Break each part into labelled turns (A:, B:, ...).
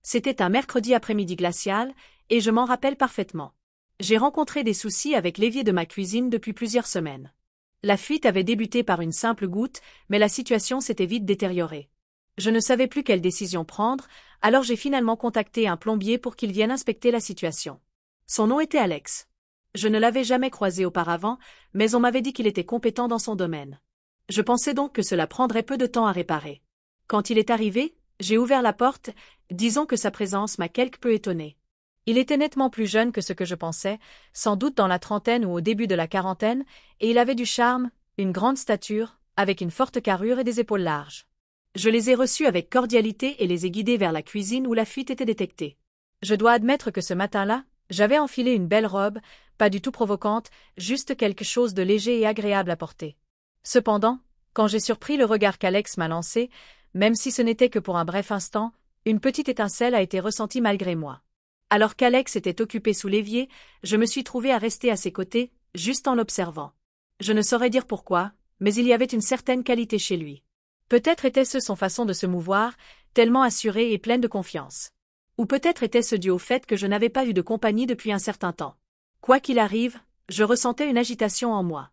A: C'était un mercredi après-midi glacial, et je m'en rappelle parfaitement. J'ai rencontré des soucis avec l'évier de ma cuisine depuis plusieurs semaines. La fuite avait débuté par une simple goutte, mais la situation s'était vite détériorée. Je ne savais plus quelle décision prendre, alors j'ai finalement contacté un plombier pour qu'il vienne inspecter la situation. Son nom était Alex. Je ne l'avais jamais croisé auparavant, mais on m'avait dit qu'il était compétent dans son domaine. Je pensais donc que cela prendrait peu de temps à réparer. Quand il est arrivé, j'ai ouvert la porte, disons que sa présence m'a quelque peu étonnée. Il était nettement plus jeune que ce que je pensais, sans doute dans la trentaine ou au début de la quarantaine, et il avait du charme, une grande stature, avec une forte carrure et des épaules larges. Je les ai reçus avec cordialité et les ai guidés vers la cuisine où la fuite était détectée. Je dois admettre que ce matin-là, j'avais enfilé une belle robe, pas du tout provocante, juste quelque chose de léger et agréable à porter. Cependant, quand j'ai surpris le regard qu'Alex m'a lancé, même si ce n'était que pour un bref instant, une petite étincelle a été ressentie malgré moi. Alors qu'Alex était occupé sous l'évier, je me suis trouvé à rester à ses côtés, juste en l'observant. Je ne saurais dire pourquoi, mais il y avait une certaine qualité chez lui. Peut-être était-ce son façon de se mouvoir, tellement assurée et pleine de confiance. Ou peut-être était-ce dû au fait que je n'avais pas eu de compagnie depuis un certain temps. Quoi qu'il arrive, je ressentais une agitation en moi.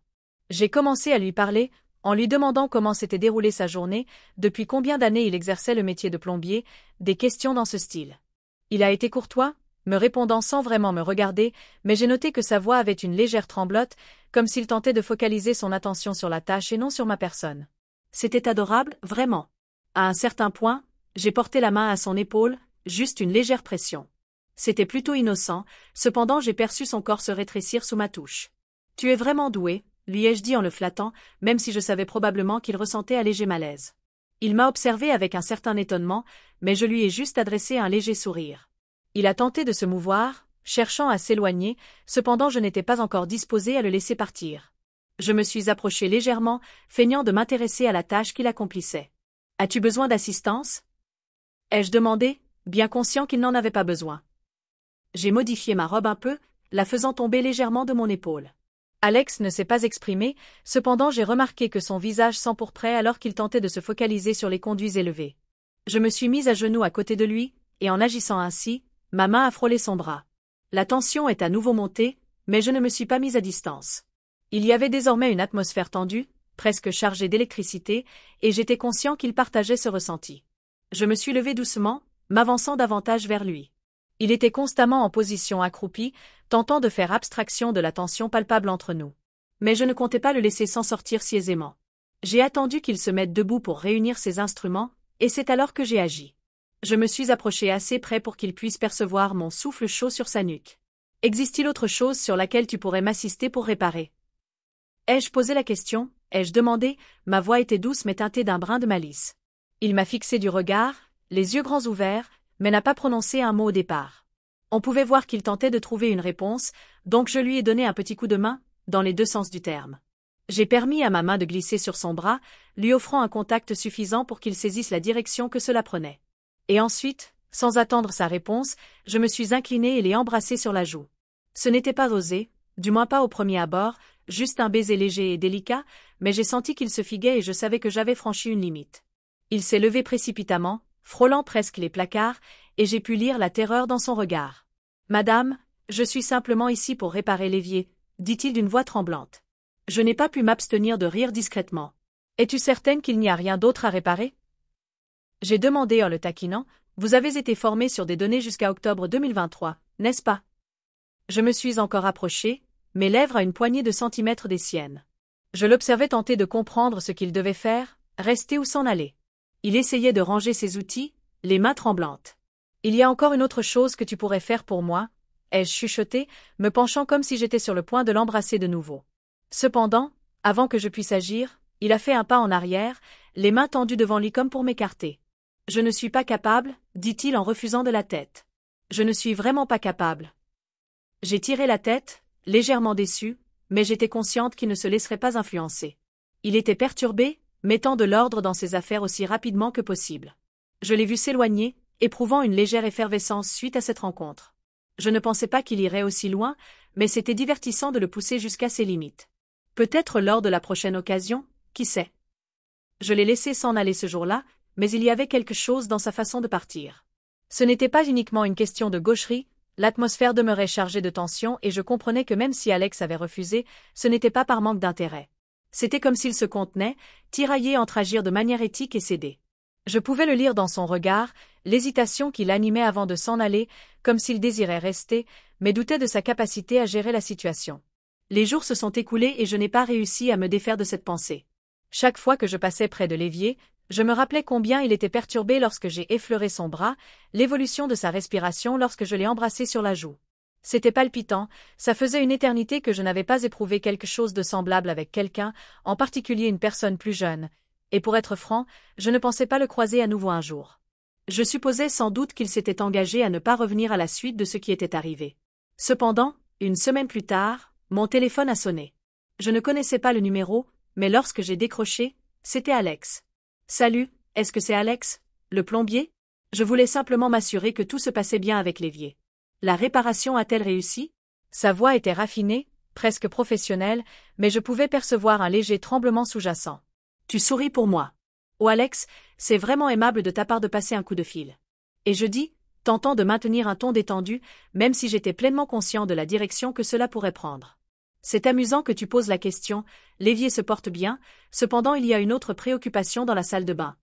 A: J'ai commencé à lui parler, en lui demandant comment s'était déroulée sa journée, depuis combien d'années il exerçait le métier de plombier, des questions dans ce style. Il a été courtois, me répondant sans vraiment me regarder, mais j'ai noté que sa voix avait une légère tremblote, comme s'il tentait de focaliser son attention sur la tâche et non sur ma personne. C'était adorable, vraiment. À un certain point, j'ai porté la main à son épaule, juste une légère pression. C'était plutôt innocent, cependant j'ai perçu son corps se rétrécir sous ma touche. « Tu es vraiment doué », lui ai-je dit en le flattant, même si je savais probablement qu'il ressentait un léger malaise. Il m'a observé avec un certain étonnement, mais je lui ai juste adressé un léger sourire. Il a tenté de se mouvoir, cherchant à s'éloigner, cependant je n'étais pas encore disposé à le laisser partir. Je me suis approché légèrement, feignant de m'intéresser à la tâche qu'il accomplissait. « As-tu besoin d'assistance » ai-je demandé, bien conscient qu'il n'en avait pas besoin. J'ai modifié ma robe un peu, la faisant tomber légèrement de mon épaule. Alex ne s'est pas exprimé, cependant j'ai remarqué que son visage s'empourprait alors qu'il tentait de se focaliser sur les conduits élevés. Je me suis mise à genoux à côté de lui, et en agissant ainsi, ma main a frôlé son bras. La tension est à nouveau montée, mais je ne me suis pas mise à distance. Il y avait désormais une atmosphère tendue, presque chargée d'électricité, et j'étais conscient qu'il partageait ce ressenti. Je me suis levé doucement, m'avançant davantage vers lui. Il était constamment en position accroupie, tentant de faire abstraction de la tension palpable entre nous. Mais je ne comptais pas le laisser s'en sortir si aisément. J'ai attendu qu'il se mette debout pour réunir ses instruments, et c'est alors que j'ai agi. Je me suis approché assez près pour qu'il puisse percevoir mon souffle chaud sur sa nuque. « Existe-t-il autre chose sur laquelle tu pourrais m'assister pour réparer » ai-je posé la question, ai-je demandé, ma voix était douce mais teintée d'un brin de malice. Il m'a fixé du regard, les yeux grands ouverts, mais n'a pas prononcé un mot au départ. On pouvait voir qu'il tentait de trouver une réponse, donc je lui ai donné un petit coup de main, dans les deux sens du terme. J'ai permis à ma main de glisser sur son bras, lui offrant un contact suffisant pour qu'il saisisse la direction que cela prenait. Et ensuite, sans attendre sa réponse, je me suis incliné et l'ai embrassé sur la joue. Ce n'était pas osé, du moins pas au premier abord, juste un baiser léger et délicat, mais j'ai senti qu'il se figuait et je savais que j'avais franchi une limite. Il s'est levé précipitamment, frôlant presque les placards, et j'ai pu lire la terreur dans son regard. « Madame, je suis simplement ici pour réparer l'évier, » dit-il d'une voix tremblante. Je n'ai pas pu m'abstenir de rire discrètement. « Es-tu certaine qu'il n'y a rien d'autre à réparer » j'ai demandé en le taquinant. « Vous avez été formé sur des données jusqu'à octobre 2023, n'est-ce pas » Je me suis encore approché, mes lèvres à une poignée de centimètres des siennes. Je l'observais tenter de comprendre ce qu'il devait faire, rester ou s'en aller. Il essayait de ranger ses outils, les mains tremblantes. « Il y a encore une autre chose que tu pourrais faire pour moi, » ai-je chuchoté, me penchant comme si j'étais sur le point de l'embrasser de nouveau. Cependant, avant que je puisse agir, il a fait un pas en arrière, les mains tendues devant lui comme pour m'écarter. « Je ne suis pas capable, » dit-il en refusant de la tête. « Je ne suis vraiment pas capable. » J'ai tiré la tête, légèrement déçu, mais j'étais consciente qu'il ne se laisserait pas influencer. Il était perturbé, mettant de l'ordre dans ses affaires aussi rapidement que possible. Je l'ai vu s'éloigner, éprouvant une légère effervescence suite à cette rencontre. Je ne pensais pas qu'il irait aussi loin, mais c'était divertissant de le pousser jusqu'à ses limites. Peut-être lors de la prochaine occasion, qui sait. Je l'ai laissé s'en aller ce jour-là, mais il y avait quelque chose dans sa façon de partir. Ce n'était pas uniquement une question de gaucherie, l'atmosphère demeurait chargée de tension et je comprenais que même si Alex avait refusé, ce n'était pas par manque d'intérêt. C'était comme s'il se contenait, tiraillé entre agir de manière éthique et céder. Je pouvais le lire dans son regard, l'hésitation qui l'animait avant de s'en aller, comme s'il désirait rester, mais doutait de sa capacité à gérer la situation. Les jours se sont écoulés et je n'ai pas réussi à me défaire de cette pensée. Chaque fois que je passais près de l'évier, je me rappelais combien il était perturbé lorsque j'ai effleuré son bras, l'évolution de sa respiration lorsque je l'ai embrassé sur la joue. C'était palpitant, ça faisait une éternité que je n'avais pas éprouvé quelque chose de semblable avec quelqu'un, en particulier une personne plus jeune, et pour être franc, je ne pensais pas le croiser à nouveau un jour. Je supposais sans doute qu'il s'était engagé à ne pas revenir à la suite de ce qui était arrivé. Cependant, une semaine plus tard, mon téléphone a sonné. Je ne connaissais pas le numéro, mais lorsque j'ai décroché, c'était Alex. « Salut, est-ce que c'est Alex, le plombier ?» Je voulais simplement m'assurer que tout se passait bien avec l'évier. La réparation a-t-elle réussi? Sa voix était raffinée, presque professionnelle, mais je pouvais percevoir un léger tremblement sous-jacent. « Tu souris pour moi. Oh Alex, c'est vraiment aimable de ta part de passer un coup de fil. » Et je dis, tentant de maintenir un ton détendu, même si j'étais pleinement conscient de la direction que cela pourrait prendre. C'est amusant que tu poses la question, l'évier se porte bien, cependant il y a une autre préoccupation dans la salle de bain.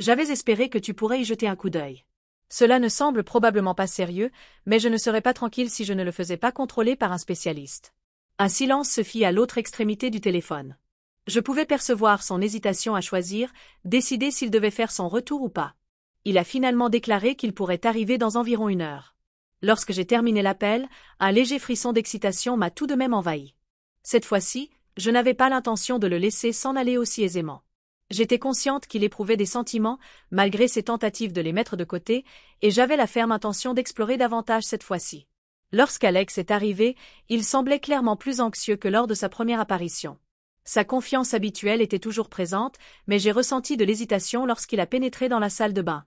A: J'avais espéré que tu pourrais y jeter un coup d'œil. Cela ne semble probablement pas sérieux, mais je ne serais pas tranquille si je ne le faisais pas contrôler par un spécialiste. Un silence se fit à l'autre extrémité du téléphone. Je pouvais percevoir son hésitation à choisir, décider s'il devait faire son retour ou pas. Il a finalement déclaré qu'il pourrait arriver dans environ 1 heure. Lorsque j'ai terminé l'appel, un léger frisson d'excitation m'a tout de même envahi. Cette fois-ci, je n'avais pas l'intention de le laisser s'en aller aussi aisément. J'étais consciente qu'il éprouvait des sentiments, malgré ses tentatives de les mettre de côté, et j'avais la ferme intention d'explorer davantage cette fois-ci. Lorsqu'Alex est arrivé, il semblait clairement plus anxieux que lors de sa première apparition. Sa confiance habituelle était toujours présente, mais j'ai ressenti de l'hésitation lorsqu'il a pénétré dans la salle de bain.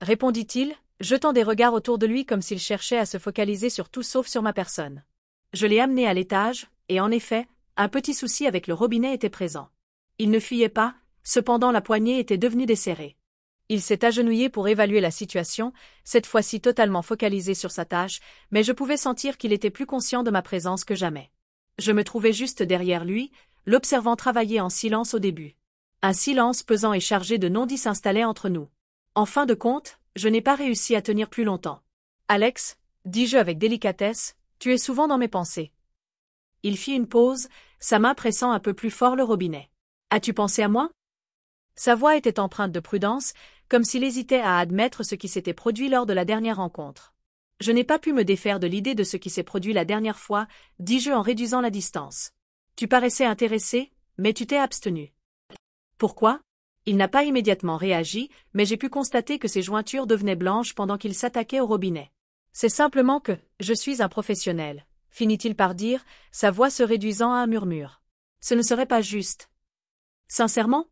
A: Répondit-il, jetant des regards autour de lui comme s'il cherchait à se focaliser sur tout sauf sur ma personne. Je l'ai amené à l'étage, et en effet, un petit souci avec le robinet était présent. Il ne fuyait pas, cependant la poignée était devenue desserrée. Il s'est agenouillé pour évaluer la situation, cette fois-ci totalement focalisé sur sa tâche, mais je pouvais sentir qu'il était plus conscient de ma présence que jamais. Je me trouvais juste derrière lui, l'observant travailler en silence au début. Un silence pesant et chargé de non-dits s'installait entre nous. En fin de compte, je n'ai pas réussi à tenir plus longtemps. « Alex, dis-je avec délicatesse, tu es souvent dans mes pensées. » Il fit une pause, sa main pressant un peu plus fort le robinet. « As-tu pensé à moi ?» Sa voix était empreinte de prudence, comme s'il hésitait à admettre ce qui s'était produit lors de la dernière rencontre. « Je n'ai pas pu me défaire de l'idée de ce qui s'est produit la dernière fois, dis-je en réduisant la distance. Tu paraissais intéressé, mais tu t'es abstenu. » Pourquoi? Il n'a pas immédiatement réagi, mais j'ai pu constater que ses jointures devenaient blanches pendant qu'il s'attaquait au robinet. « C'est simplement que, je suis un professionnel. » finit-il par dire, sa voix se réduisant à un murmure. Ce ne serait pas juste. Sincèrement?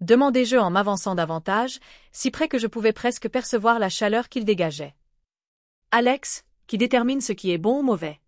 A: Demandai-je en m'avançant davantage, si près que je pouvais presque percevoir la chaleur qu'il dégageait. Alex, qui détermine ce qui est bon ou mauvais.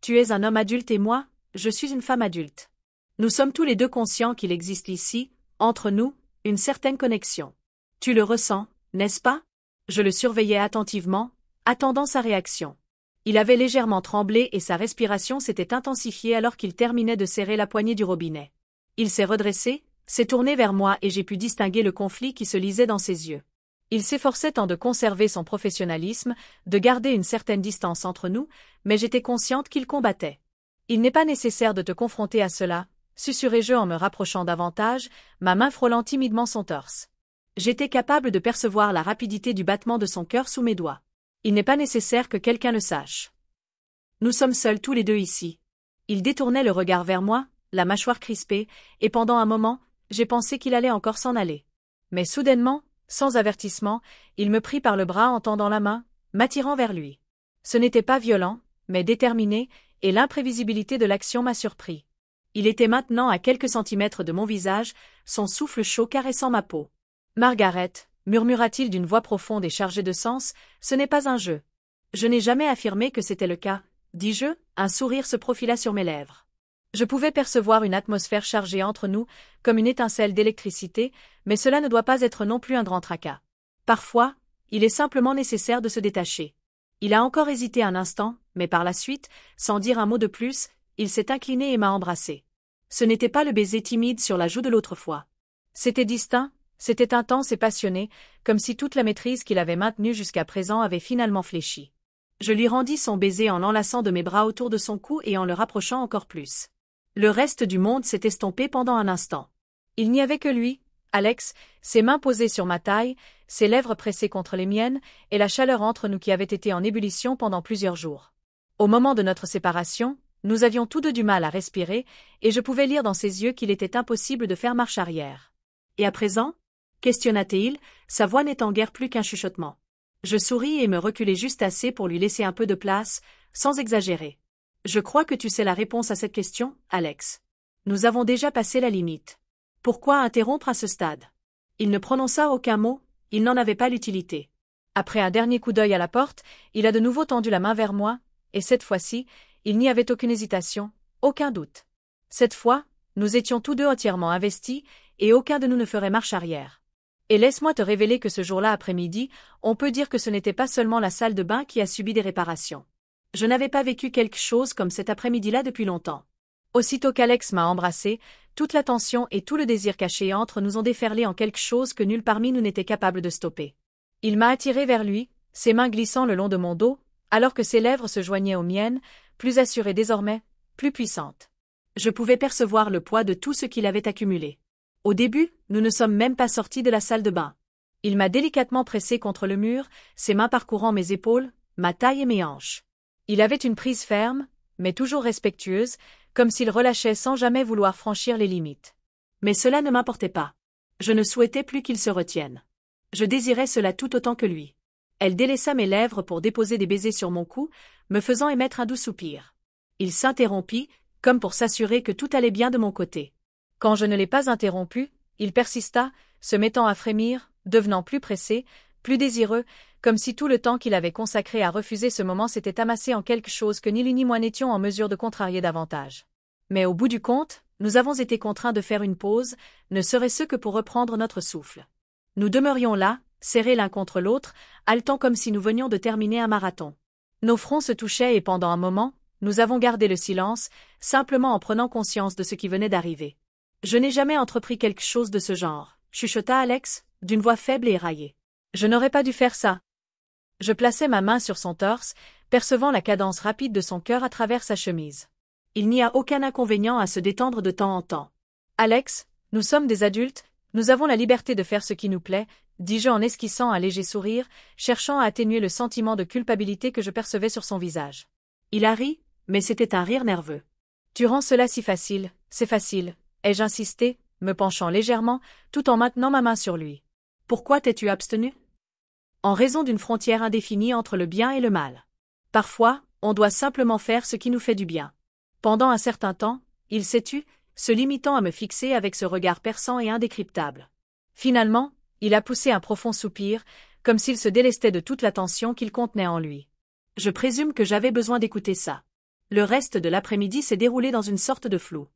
A: Tu es un homme adulte et moi, je suis une femme adulte. Nous sommes tous les deux conscients qu'il existe ici, entre nous, une certaine connexion. Tu le ressens, n'est-ce pas? Je le surveillais attentivement, attendant sa réaction. Il avait légèrement tremblé et sa respiration s'était intensifiée alors qu'il terminait de serrer la poignée du robinet. Il s'est redressé, s'est tourné vers moi et j'ai pu distinguer le conflit qui se lisait dans ses yeux. Il s'efforçait tant de conserver son professionnalisme, de garder une certaine distance entre nous, mais j'étais consciente qu'il combattait. Il n'est pas nécessaire de te confronter à cela, susurrai-je en me rapprochant davantage, ma main frôlant timidement son torse. J'étais capable de percevoir la rapidité du battement de son cœur sous mes doigts. Il n'est pas nécessaire que quelqu'un le sache. Nous sommes seuls tous les deux ici. Il détournait le regard vers moi, la mâchoire crispée, et pendant un moment, j'ai pensé qu'il allait encore s'en aller. Mais soudainement, sans avertissement, il me prit par le bras en tendant la main, m'attirant vers lui. Ce n'était pas violent, mais déterminé, et l'imprévisibilité de l'action m'a surpris. Il était maintenant à quelques centimètres de mon visage, son souffle chaud caressant ma peau. « Margaret », murmura-t-il d'une voix profonde et chargée de sens, « ce n'est pas un jeu. » Je n'ai jamais affirmé que c'était le cas, dis-je, un sourire se profila sur mes lèvres. Je pouvais percevoir une atmosphère chargée entre nous, comme une étincelle d'électricité, mais cela ne doit pas être non plus un grand tracas. Parfois, il est simplement nécessaire de se détacher. Il a encore hésité un instant, mais par la suite, sans dire un mot de plus, il s'est incliné et m'a embrassé. Ce n'était pas le baiser timide sur la joue de l'autre fois. C'était distinct, c'était intense et passionné, comme si toute la maîtrise qu'il avait maintenue jusqu'à présent avait finalement fléchi. Je lui rendis son baiser en l'enlaçant de mes bras autour de son cou et en le rapprochant encore plus. Le reste du monde s'est estompé pendant un instant. Il n'y avait que lui, Alex, ses mains posées sur ma taille, ses lèvres pressées contre les miennes, et la chaleur entre nous qui avait été en ébullition pendant plusieurs jours. Au moment de notre séparation, nous avions tous deux du mal à respirer, et je pouvais lire dans ses yeux qu'il était impossible de faire marche arrière. « Et à présent » questionna-t-il, sa voix n'étant guère plus qu'un chuchotement. Je souris et me reculai juste assez pour lui laisser un peu de place, sans exagérer. « Je crois que tu sais la réponse à cette question, Alex. Nous avons déjà passé la limite. Pourquoi interrompre à ce stade ?» Il ne prononça aucun mot, il n'en avait pas l'utilité. Après un dernier coup d'œil à la porte, il a de nouveau tendu la main vers moi, et cette fois-ci, il n'y avait aucune hésitation, aucun doute. Cette fois, nous étions tous deux entièrement investis, et aucun de nous ne ferait marche arrière. Et laisse-moi te révéler que ce jour-là après-midi, on peut dire que ce n'était pas seulement la salle de bain qui a subi des réparations. Je n'avais pas vécu quelque chose comme cet après-midi-là depuis longtemps. Aussitôt qu'Alex m'a embrassé, toute la tension et tout le désir caché entre nous ont déferlé en quelque chose que nul parmi nous n'était capable de stopper. Il m'a attiré vers lui, ses mains glissant le long de mon dos, alors que ses lèvres se joignaient aux miennes, plus assurées désormais, plus puissantes. Je pouvais percevoir le poids de tout ce qu'il avait accumulé. Au début, nous ne sommes même pas sortis de la salle de bain. Il m'a délicatement pressé contre le mur, ses mains parcourant mes épaules, ma taille et mes hanches. Il avait une prise ferme, mais toujours respectueuse, comme s'il relâchait sans jamais vouloir franchir les limites. Mais cela ne m'importait pas. Je ne souhaitais plus qu'il se retienne. Je désirais cela tout autant que lui. Elle délaissa mes lèvres pour déposer des baisers sur mon cou, me faisant émettre un doux soupir. Il s'interrompit, comme pour s'assurer que tout allait bien de mon côté. Quand je ne l'ai pas interrompu, il persista, se mettant à frémir, devenant plus pressé, plus désireux, comme si tout le temps qu'il avait consacré à refuser ce moment s'était amassé en quelque chose que ni lui ni moi n'étions en mesure de contrarier davantage. Mais au bout du compte, nous avons été contraints de faire une pause, ne serait-ce que pour reprendre notre souffle. Nous demeurions là, serrés l'un contre l'autre, haletants comme si nous venions de terminer un marathon. Nos fronts se touchaient et pendant un moment, nous avons gardé le silence, simplement en prenant conscience de ce qui venait d'arriver. « Je n'ai jamais entrepris quelque chose de ce genre », chuchota Alex, d'une voix faible et éraillée. « Je n'aurais pas dû faire ça. » Je plaçai ma main sur son torse, percevant la cadence rapide de son cœur à travers sa chemise. Il n'y a aucun inconvénient à se détendre de temps en temps. « Alex, nous sommes des adultes, nous avons la liberté de faire ce qui nous plaît, » dis-je en esquissant un léger sourire, cherchant à atténuer le sentiment de culpabilité que je percevais sur son visage. Il a ri, mais c'était un rire nerveux. « Tu rends cela si facile, c'est facile. » ai-je insisté, me penchant légèrement, tout en maintenant ma main sur lui. « Pourquoi t'es-tu abstenu » ? En raison d'une frontière indéfinie entre le bien et le mal. Parfois, on doit simplement faire ce qui nous fait du bien. Pendant un certain temps, il s'est tu, se limitant à me fixer avec ce regard perçant et indécryptable. Finalement, il a poussé un profond soupir, comme s'il se délestait de toute la tension qu'il contenait en lui. Je présume que j'avais besoin d'écouter ça. Le reste de l'après-midi s'est déroulé dans une sorte de flou.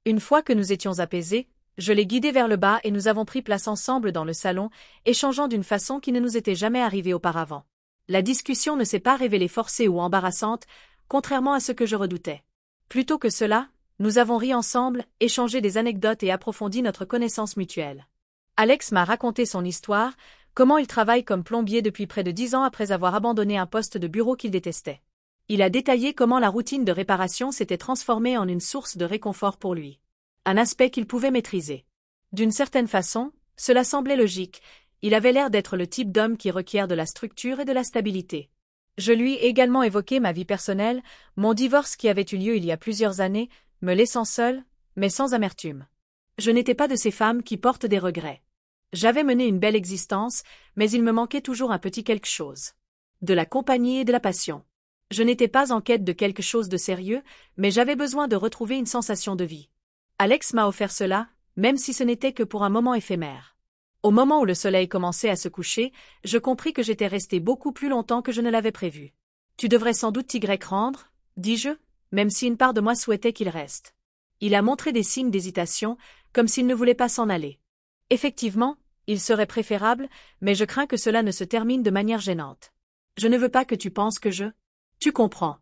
A: Une fois que nous étions apaisés, je l'ai guidé vers le bas et nous avons pris place ensemble dans le salon, échangeant d'une façon qui ne nous était jamais arrivée auparavant. La discussion ne s'est pas révélée forcée ou embarrassante, contrairement à ce que je redoutais. Plutôt que cela, nous avons ri ensemble, échangé des anecdotes et approfondi notre connaissance mutuelle. Alex m'a raconté son histoire, comment il travaille comme plombier depuis près de 10 ans après avoir abandonné un poste de bureau qu'il détestait. Il a détaillé comment la routine de réparation s'était transformée en une source de réconfort pour lui. Un aspect qu'il pouvait maîtriser. D'une certaine façon, cela semblait logique, il avait l'air d'être le type d'homme qui requiert de la structure et de la stabilité. Je lui ai également évoqué ma vie personnelle, mon divorce qui avait eu lieu il y a plusieurs années, me laissant seule, mais sans amertume. Je n'étais pas de ces femmes qui portent des regrets. J'avais mené une belle existence, mais il me manquait toujours un petit quelque chose. De la compagnie et de la passion. Je n'étais pas en quête de quelque chose de sérieux, mais j'avais besoin de retrouver une sensation de vie. Alex m'a offert cela, même si ce n'était que pour un moment éphémère. Au moment où le soleil commençait à se coucher, je compris que j'étais resté beaucoup plus longtemps que je ne l'avais prévu. « Tu devrais sans doute t'y rendre » dis-je, même si une part de moi souhaitait qu'il reste. Il a montré des signes d'hésitation, comme s'il ne voulait pas s'en aller. Effectivement, Il serait préférable, mais je crains que cela ne se termine de manière gênante. Je ne veux pas que tu penses que je... Tu comprends.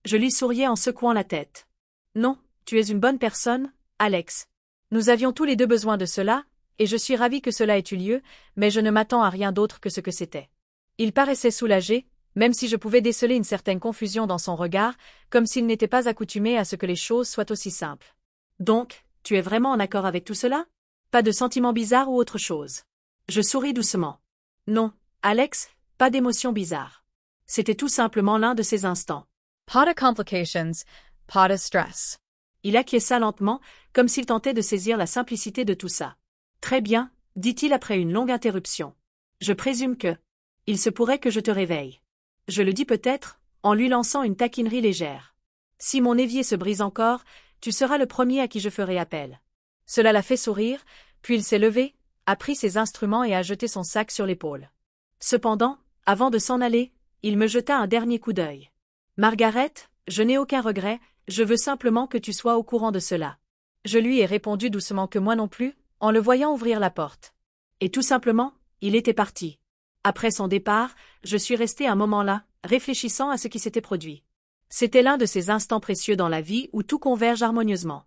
A: Je lui souriais en secouant la tête. Non, tu es une bonne personne, Alex. Nous avions tous les deux besoin de cela, et je suis ravie que cela ait eu lieu, mais je ne m'attends à rien d'autre que ce que c'était. Il paraissait soulagé, même si je pouvais déceler une certaine confusion dans son regard, comme s'il n'était pas accoutumé à ce que les choses soient aussi simples. Donc, tu es vraiment en accord avec tout cela? Pas de sentiments bizarres ou autre chose? Je souris doucement. Non, Alex, pas d'émotions bizarres. C'était tout simplement l'un de ces instants.
B: Pas de complications, pas de stress.
A: Il acquiesça lentement, comme s'il tentait de saisir la simplicité de tout ça. Très bien, dit-il après une longue interruption. Je présume que... Il se pourrait que je te réveille. Je le dis peut-être, en lui lançant une taquinerie légère. Si mon évier se brise encore, tu seras le premier à qui je ferai appel. Cela l'a fait sourire, puis il s'est levé, a pris ses instruments et a jeté son sac sur l'épaule. Cependant, avant de s'en aller, il me jeta un dernier coup d'œil. Margaret, je n'ai aucun regret, je veux simplement que tu sois au courant de cela. Je lui ai répondu doucement que moi non plus, en le voyant ouvrir la porte. Et tout simplement, il était parti. Après son départ, je suis restée un moment là, réfléchissant à ce qui s'était produit. C'était l'un de ces instants précieux dans la vie où tout converge harmonieusement.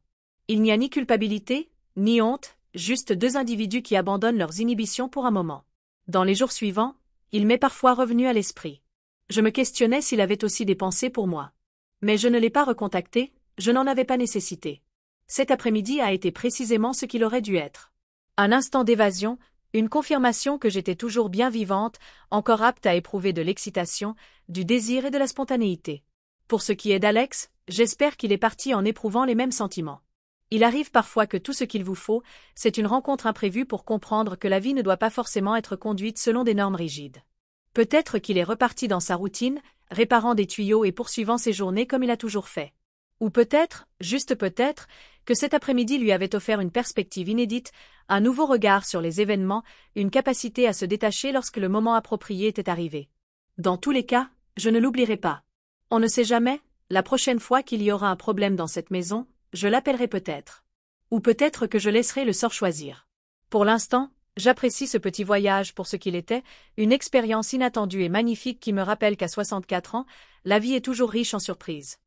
A: Il n'y a ni culpabilité, ni honte, juste deux individus qui abandonnent leurs inhibitions pour un moment. Dans les jours suivants, il m'est parfois revenu à l'esprit. Je me questionnais s'il avait aussi des pensées pour moi. Mais je ne l'ai pas recontacté, je n'en avais pas nécessité. Cet après-midi a été précisément ce qu'il aurait dû être. Un instant d'évasion, une confirmation que j'étais toujours bien vivante, encore apte à éprouver de l'excitation, du désir et de la spontanéité. Pour ce qui est d'Alex, j'espère qu'il est parti en éprouvant les mêmes sentiments. Il arrive parfois que tout ce qu'il vous faut, c'est une rencontre imprévue pour comprendre que la vie ne doit pas forcément être conduite selon des normes rigides. Peut-être qu'il est reparti dans sa routine, réparant des tuyaux et poursuivant ses journées comme il a toujours fait. Ou peut-être, juste peut-être, que cet après-midi lui avait offert une perspective inédite, un nouveau regard sur les événements, une capacité à se détacher lorsque le moment approprié était arrivé. Dans tous les cas, je ne l'oublierai pas. On ne sait jamais, la prochaine fois qu'il y aura un problème dans cette maison, je l'appellerai peut-être. Ou peut-être que je laisserai le sort choisir. Pour l'instant, j'apprécie ce petit voyage pour ce qu'il était, une expérience inattendue et magnifique qui me rappelle qu'à 64 ans, la vie est toujours riche en surprises.